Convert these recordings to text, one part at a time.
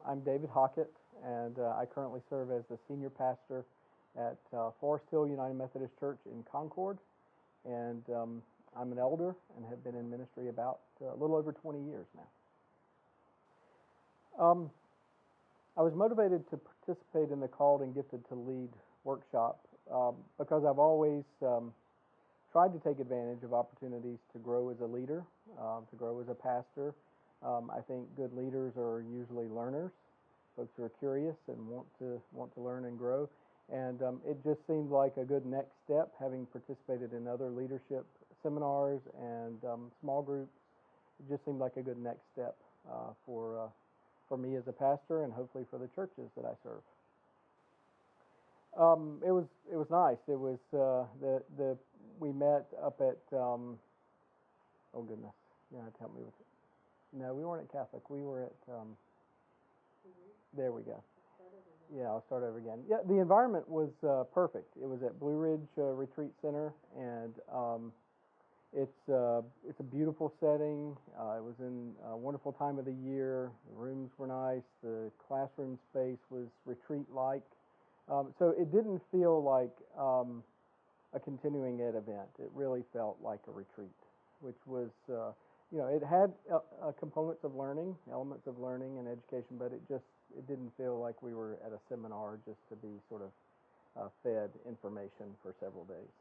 I'm David Hockett, and I currently serve as the senior pastor at Forest Hill United Methodist Church in Concord, and I'm an elder and have been in ministry about a little over 20 years now. I was motivated to participate in the Called and Gifted to Lead workshop because I've always tried to take advantage of opportunities to grow as a leader, to grow as a pastor. I think good leaders are usually learners, folks who are curious and want to learn and grow. And it just seemed like a good next step, having participated in other leadership seminars and small groups. It just seemed like a good next step for me as a pastor, and hopefully for the churches that I serve. It was nice. It was we met up at oh goodness, you have to help me with it. No, we weren't at Catholic. We were at there we go. Yeah, I'll start over again. Yeah, the environment was perfect. It was at Blue Ridge Retreat Center, and it's a beautiful setting. It was in a wonderful time of the year. The rooms were nice. The classroom space was retreat-like. So it didn't feel like a continuing ed event. It really felt like a retreat, which was, it had components of learning, elements of learning and education, but it didn't feel like we were at a seminar just to be sort of fed information for several days.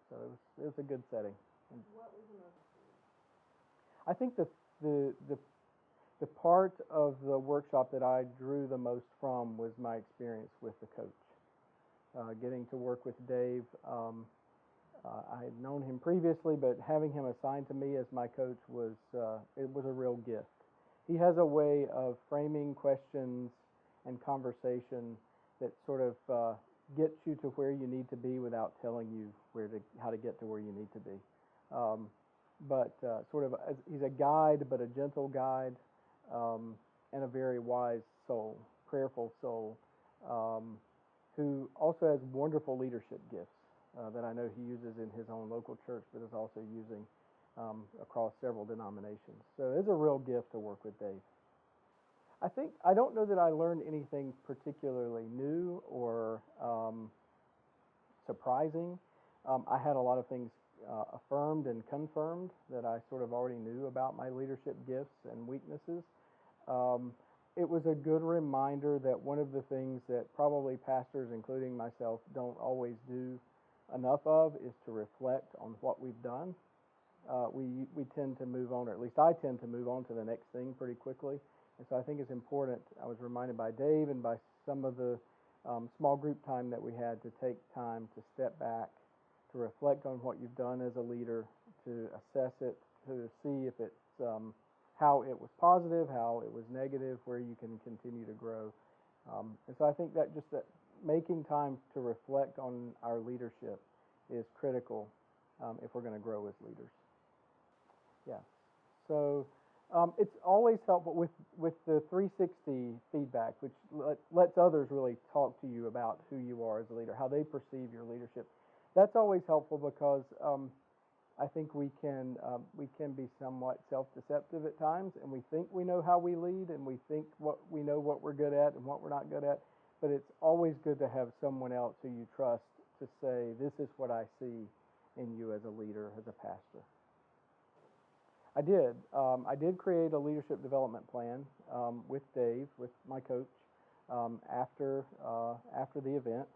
So it was a good setting. What was the most? I think the part of the workshop that I drew the most from was my experience with the coach. Getting to work with Dave, I had known him previously, but having him assigned to me as my coach was a real gift. He has a way of framing questions and conversation that sort of gets you to where you need to be without telling you how to get to where you need to be. But he's a guide, but a gentle guide, and a very wise soul, prayerful soul, who also has wonderful leadership gifts that I know he uses in his own local church, but is also using across several denominations. So it's a real gift to work with Dave. I don't know that I learned anything particularly new or surprising. I had a lot of things affirmed and confirmed that I sort of already knew about my leadership gifts and weaknesses. It was a good reminder that one of the things that probably pastors, including myself, don't always do enough of is to reflect on what we've done. We tend to move on, or at least I tend to move on to the next thing pretty quickly. And so I think it's important. I was reminded by Dave and by some of the small group time that we had to take time to step back, to reflect on what you've done as a leader, to assess it, to see if it's how it was positive, how it was negative, where you can continue to grow. And so I think that making time to reflect on our leadership is critical if we're going to grow as leaders. Yeah. So it's always helpful with the 360 feedback, which lets others really talk to you about who you are as a leader, how they perceive your leadership. That's always helpful because I think we can be somewhat self-deceptive at times, and we think we know how we lead, and we think we know what we're good at and what we're not good at. But it's always good to have someone else who you trust to say, "This is what I see in you as a leader, as a pastor." I did create a leadership development plan with Dave, with my coach, after the event.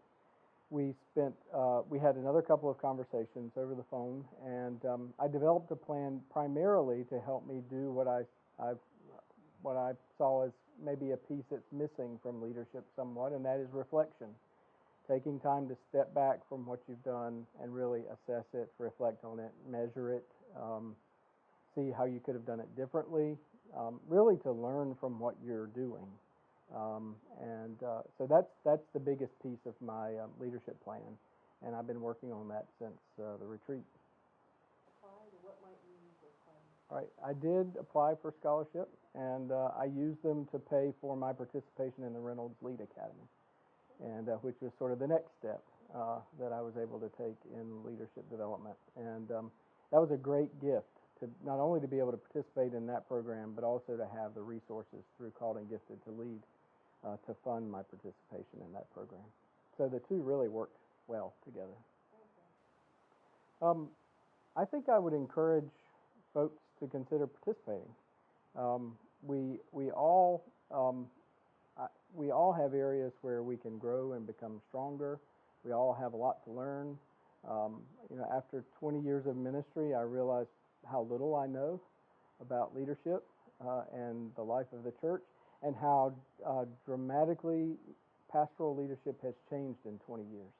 We had another couple of conversations over the phone, and I developed a plan primarily to help me do what I saw as maybe a piece that's missing from leadership somewhat, and that is reflection. Taking time to step back from what you've done and really assess it, reflect on it, measure it, see how you could have done it differently, really to learn from what you're doing. So that's the biggest piece of my leadership plan, and I've been working on that since the retreat. What might you use those funds? All right, I did apply for scholarship, and I used them to pay for my participation in the Reynolds Lead Academy, and which was sort of the next step that I was able to take in leadership development. And that was a great gift to not only to be able to participate in that program, but also to have the resources through Called and Gifted to Lead to fund my participation in that program. So the two really worked well together. I think I would encourage folks to consider participating. We all have areas where we can grow and become stronger. We all have a lot to learn. After 20 years of ministry, I realized how little I know about leadership and the life of the church, and how dramatically pastoral leadership has changed in 20 years.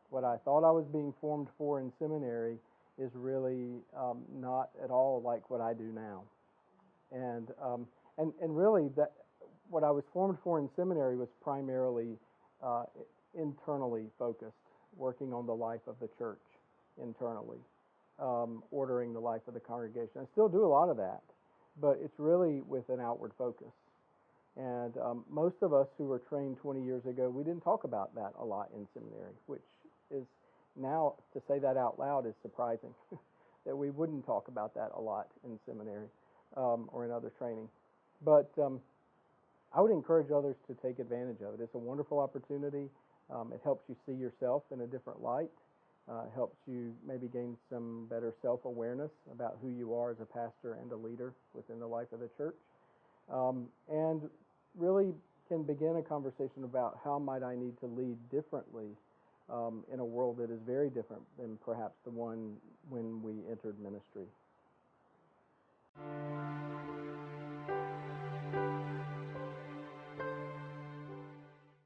What I thought I was being formed for in seminary is really not at all like what I do now. And really, that what I was formed for in seminary was primarily internally focused, working on the life of the church internally, ordering the life of the congregation. I still do a lot of that, but it's really with an outward focus. And most of us who were trained 20 years ago, we didn't talk about that a lot in seminary, which is now, to say that out loud is surprising, that we wouldn't talk about that a lot in seminary or in other training. But I would encourage others to take advantage of it. It's a wonderful opportunity. It helps you see yourself in a different light. It helps you maybe gain some better self-awareness about who you are as a pastor and a leader within the life of the church. And really can begin a conversation about how might I need to lead differently in a world that is very different than perhaps the one when we entered ministry.